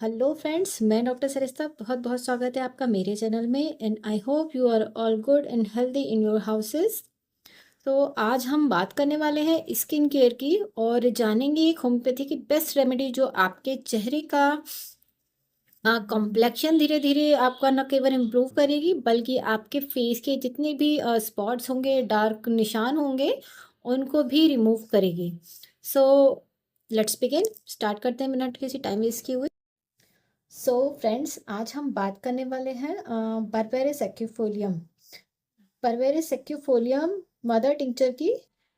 Hello friends, मैं doctor सरिस्ता बहुत बहुत स्वागत है आपका मेरे चैनल में। And I hope you are all good and healthy in your houses. तो आज हम बात करने वाले हैं स्किन केयर की और जानेंगे एक होम्योपैथी की बेस्ट रेमेडी जो आपके चेहरे का कॉम्प्लेक्शन धीरे धीरे आपका न केवल इम्प्रूव करेगी बल्कि आपके फेस के जितने भी स्पॉट्स होंगे, डार्क निशान होंगे, उनको भी रिमूव करेगी। So let's begin. स्टार्ट करते हैं मिनट किसी टाइम वेस्ट किए हुए। सो फ्रेंड्स, आज हम बात करने वाले हैं बर्बेरिस एक्यूफोलियम। बर्बेरिस एक्यूफोलियम मदर टिंचर की।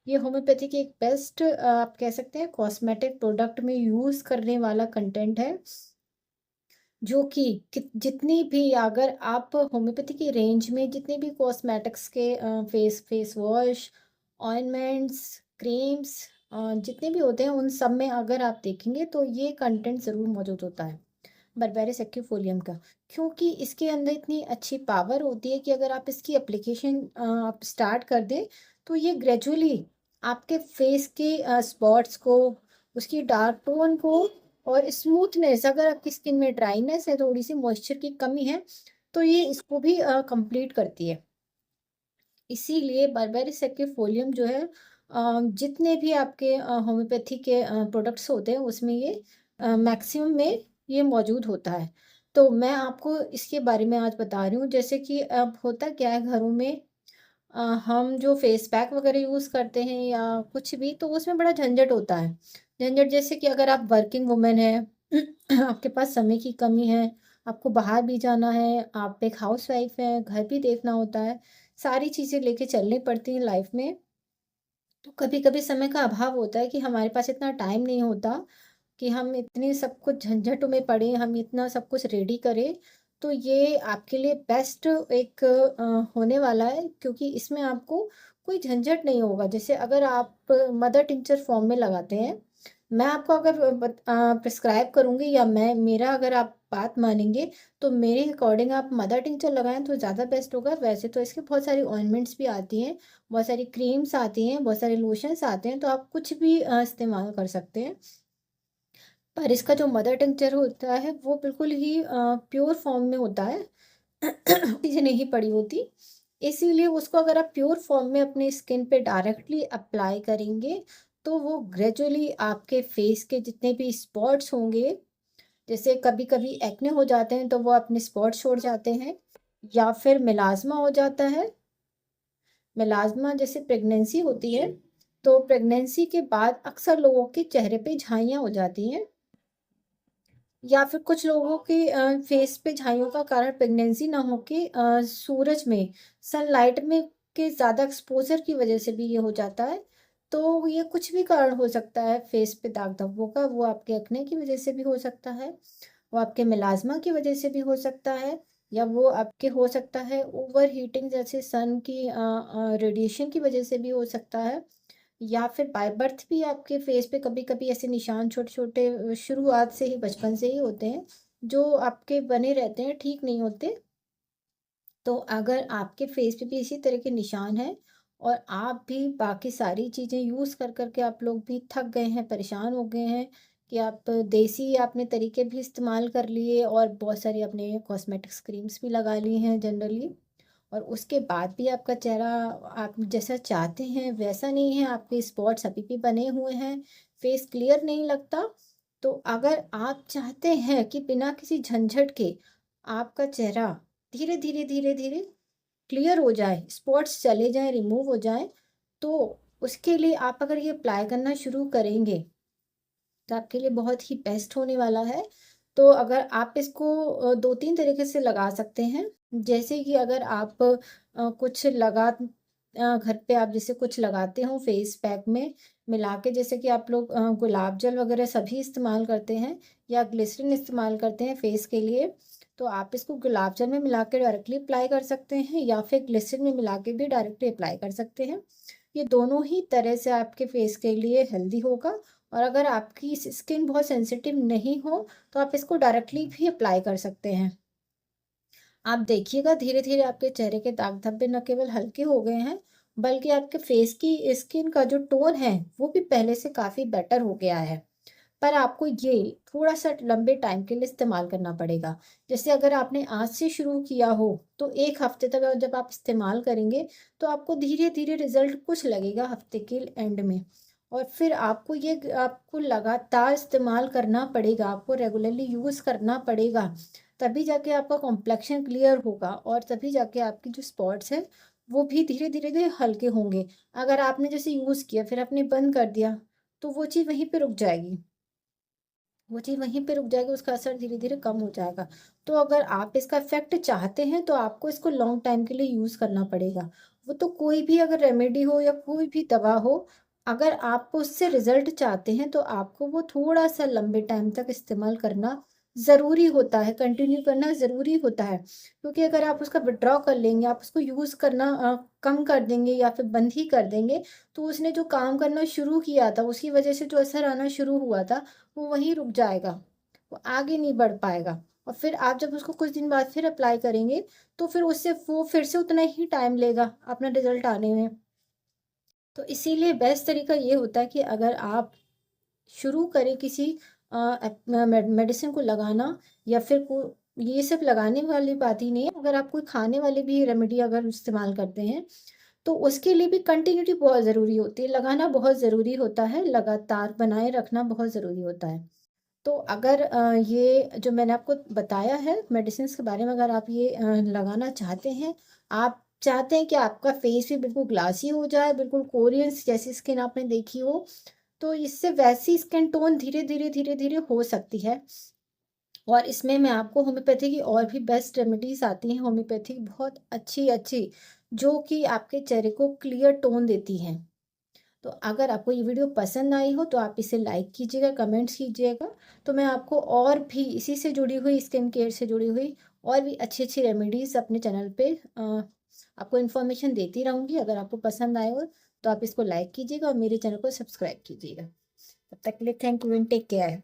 ये होम्योपैथी की एक बेस्ट आप कह सकते हैं कॉस्मेटिक प्रोडक्ट में यूज़ करने वाला कंटेंट है, जो कि जितनी भी अगर आप होम्योपैथी की रेंज में जितने भी कॉस्मेटिक्स के फेस वॉश, ऑइंटमेंट्स, क्रीम्स जितने भी होते हैं उन सब में अगर आप देखेंगे तो ये कंटेंट ज़रूर मौजूद होता है बर्बेरिस एक्यूफोलियम का। क्योंकि इसके अंदर इतनी अच्छी पावर होती है कि अगर आप इसकी एप्लीकेशन आप स्टार्ट कर दें तो ये ग्रेजुअली आपके फेस के स्पॉट्स को, उसकी डार्क टोन को और स्मूथनेस, अगर आपकी स्किन में ड्राइनेस है, थोड़ी सी मॉइस्चर की कमी है, तो ये इसको भी कंप्लीट करती है। इसीलिए बर्बेरिस एक्यूफोलियम जो है जितने भी आपके होम्योपैथी के प्रोडक्ट्स होते हैं उसमें ये मैक्सिमम में ये मौजूद होता है। तो मैं आपको इसके बारे में आज बता रही हूँ। जैसे कि अब होता क्या है घरों में, हम जो फेस पैक वगैरह यूज़ करते हैं या कुछ भी, तो उसमें बड़ा झंझट होता है। झंझट जैसे कि अगर आप वर्किंग वुमन हैं, आपके पास समय की कमी है, आपको बाहर भी जाना है, आप एक हाउसवाइफ हैं, घर भी देखना होता है, सारी चीज़ें लेके चलनी पड़ती हैं लाइफ में। तो कभी-कभी समय का अभाव होता है कि हमारे पास इतना टाइम नहीं होता कि हम इतने सब कुछ झंझटों में पड़े, हम इतना सब कुछ रेडी करें। तो ये आपके लिए बेस्ट एक होने वाला है, क्योंकि इसमें आपको कोई झंझट नहीं होगा। जैसे अगर आप मदर टिंचर फॉर्म में लगाते हैं, मैं आपको अगर प्रिस्क्राइब करूँगी या मैं मेरा अगर आप बात मानेंगे, तो मेरे अकॉर्डिंग आप मदर टिंचर लगाएँ तो ज़्यादा बेस्ट होगा। वैसे तो इसके बहुत सारी ऑइंटमेंट्स भी आती हैं, बहुत सारी क्रीम्स आती हैं, बहुत सारे लोशंस आते हैं, तो आप कुछ भी इस्तेमाल कर सकते हैं। पर इसका जो मदर टिंचर होता है वो बिल्कुल ही प्योर फॉर्म में होता है। चीज़ें नहीं पड़ी होती, इसीलिए उसको अगर आप प्योर फॉर्म में अपनी स्किन पे डायरेक्टली अप्लाई करेंगे तो वो ग्रेजुअली आपके फेस के जितने भी स्पॉट्स होंगे, जैसे कभी कभी एक्ने हो जाते हैं तो वो अपने स्पॉट छोड़ जाते हैं, या फिर मेलाज़्मा हो जाता है। मेलाज़्मा जैसे प्रेगनेंसी होती है, तो प्रेगनेंसी के बाद अक्सर लोगों के चेहरे पे झाइयाँ हो जाती हैं, या फिर कुछ लोगों के फेस पे झाइयों का कारण प्रेगनेंसी ना होके सूरज में, सनलाइट में के ज़्यादा एक्सपोज़र की वजह से भी ये हो जाता है। तो ये कुछ भी कारण हो सकता है फेस पे दाग धब्बों का, वो आपके एक्ने की वजह से भी हो सकता है, वो आपके मेलाज़्मा की वजह से भी हो सकता है, या वो आपके हो सकता है ओवर हीटिंग जैसे सन की रेडिएशन की वजह से भी हो सकता है, या फिर बाय बर्थ भी आपके फेस पे कभी-कभी ऐसे निशान छोटे-छोटे शुरुआत से ही, बचपन से ही होते हैं, जो आपके बने रहते हैं, ठीक नहीं होते। तो अगर आपके फेस पे भी इसी तरह के निशान हैं और आप भी बाकी सारी चीज़ें यूज़ कर के आप लोग भी थक गए हैं, परेशान हो गए हैं कि आप देसी आपने तरीके भी इस्तेमाल कर लिए और बहुत सारी अपने कॉस्मेटिक्स क्रीम्स भी लगा ली हैं जनरली, और उसके बाद भी आपका चेहरा आप जैसा चाहते हैं वैसा नहीं है, आपके स्पॉट्स अभी भी बने हुए हैं, फेस क्लियर नहीं लगता। तो अगर आप चाहते हैं कि बिना किसी झंझट के आपका चेहरा धीरे धीरे धीरे धीरे क्लियर हो जाए, स्पॉट्स चले जाएं, रिमूव हो जाएं, तो उसके लिए आप अगर ये अप्लाई करना शुरू करेंगे तो आपके लिए बहुत ही बेस्ट होने वाला है। तो अगर आप इसको 2-3 तरीके से लगा सकते हैं। जैसे कि अगर आप कुछ घर पे आप जैसे कुछ लगाते हो फेस पैक में मिला के, जैसे कि आप लोग गुलाब जल वगैरह सभी इस्तेमाल करते हैं या ग्लिसरीन इस्तेमाल करते हैं फेस के लिए, तो आप इसको गुलाब जल में मिला के डायरेक्टली अप्लाई कर सकते हैं या फिर ग्लिसरीन में मिला के भी डायरेक्टली अप्लाई कर सकते हैं। ये दोनों ही तरह से आपके फेस के लिए हेल्दी होगा। और अगर आपकी स्किन बहुत सेंसिटिव नहीं हो तो आप इसको डायरेक्टली भी अप्लाई कर सकते हैं। आप देखिएगा धीरे धीरे आपके चेहरे के दाग धब्बे न केवल हल्के हो गए हैं, बल्कि आपके फेस की स्किन का जो टोन है वो भी पहले से काफ़ी बेटर हो गया है। पर आपको ये थोड़ा-सा लंबे टाइम के लिए इस्तेमाल करना पड़ेगा। जैसे अगर आपने आज से शुरू किया हो, तो 1 हफ्ते तक जब आप इस्तेमाल करेंगे, तो आपको धीरे-धीरे रिज़ल्ट कुछ लगेगा हफ्ते के एंड में। और फिर आपको लगातार इस्तेमाल करना पड़ेगा, आपको रेगुलरली यूज़ करना पड़ेगा, तभी जाके आपका कॉम्प्लेक्शन क्लियर होगा और तभी जाके आपकी जो स्पॉट्स हैं, वो भी धीरे-धीरे हल्के होंगे। अगर आपने जैसे यूज़ किया, फिर आपने बंद कर दिया, तो वो चीज़ वहीं पे रुक जाएगी। वो चीज़ वहीं पे रुक जाएगी, उसका असर धीरे-धीरे कम हो जाएगा। तो अगर आप इसका इफ़ेक्ट चाहते हैं, तो आपको इसको लॉन्ग टाइम के लिए यूज़ करना पड़ेगा। वो तो कोई भी अगर रेमेडी हो या कोई भी दवा हो, अगर आपको उससे रिज़ल्ट चाहते हैं, तो आपको वो थोड़ा-सा लंबे टाइम तक इस्तेमाल करना ज़रूरी होता है, कंटिन्यू करना ज़रूरी होता है। क्योंकि अगर आप उसका विथड्रॉ कर लेंगे, आप उसको यूज़ करना कम कर देंगे या फिर बंद ही कर देंगे, तो उसने जो काम करना शुरू किया था, उसकी वजह से जो असर आना शुरू हुआ था, वो वहीं रुक जाएगा, वो आगे नहीं बढ़ पाएगा। और फिर आप जब उसको कुछ दिन बाद फिर अप्लाई करेंगे, तो फिर उससे वो फिर से उतना ही टाइम लेगा अपना रिज़ल्ट आने में। तो इसीलिए बेस्ट तरीका ये होता है कि अगर आप शुरू करें किसी मेडिसिन को लगाना या फिर ये सिर्फ लगाने वाली बात ही नहीं है, अगर आप कोई खाने वाली भी रेमेडी अगर इस्तेमाल करते हैं, तो उसके लिए भी कंटिन्यूटी बहुत ज़रूरी होती है, लगाना बहुत ज़रूरी होता है, लगातार बनाए रखना बहुत ज़रूरी होता है। तो अगर ये जो मैंने आपको बताया है मेडिसिन्स के बारे में, अगर आप ये लगाना चाहते हैं, आप चाहते हैं कि आपका फेस भी बिल्कुल ग्लासी हो जाए, बिल्कुल कोरियंस जैसी स्किन आपने देखी हो, तो इससे वैसी स्किन टोन धीरे-धीरे हो सकती है। और इसमें मैं आपको होम्योपैथी की और भी बेस्ट रेमेडीज़ आती हैं, होम्योपैथी बहुत अच्छी-अच्छी, जो कि आपके चेहरे को क्लियर टोन देती हैं। तो अगर आपको ये वीडियो पसंद आई हो, तो आप इसे लाइक कीजिएगा, कमेंट्स कीजिएगा। तो मैं आपको और भी इसी से जुड़ी हुई, स्किन केयर से जुड़ी हुई और भी अच्छी-अच्छी रेमेडीज़ अपने चैनल पे आपको इन्फॉर्मेशन देती रहूँगी। अगर आपको पसंद आए हो, तो आप इसको लाइक कीजिएगा और मेरे चैनल को सब्सक्राइब कीजिएगा। तब तक के लिए thank you and take care.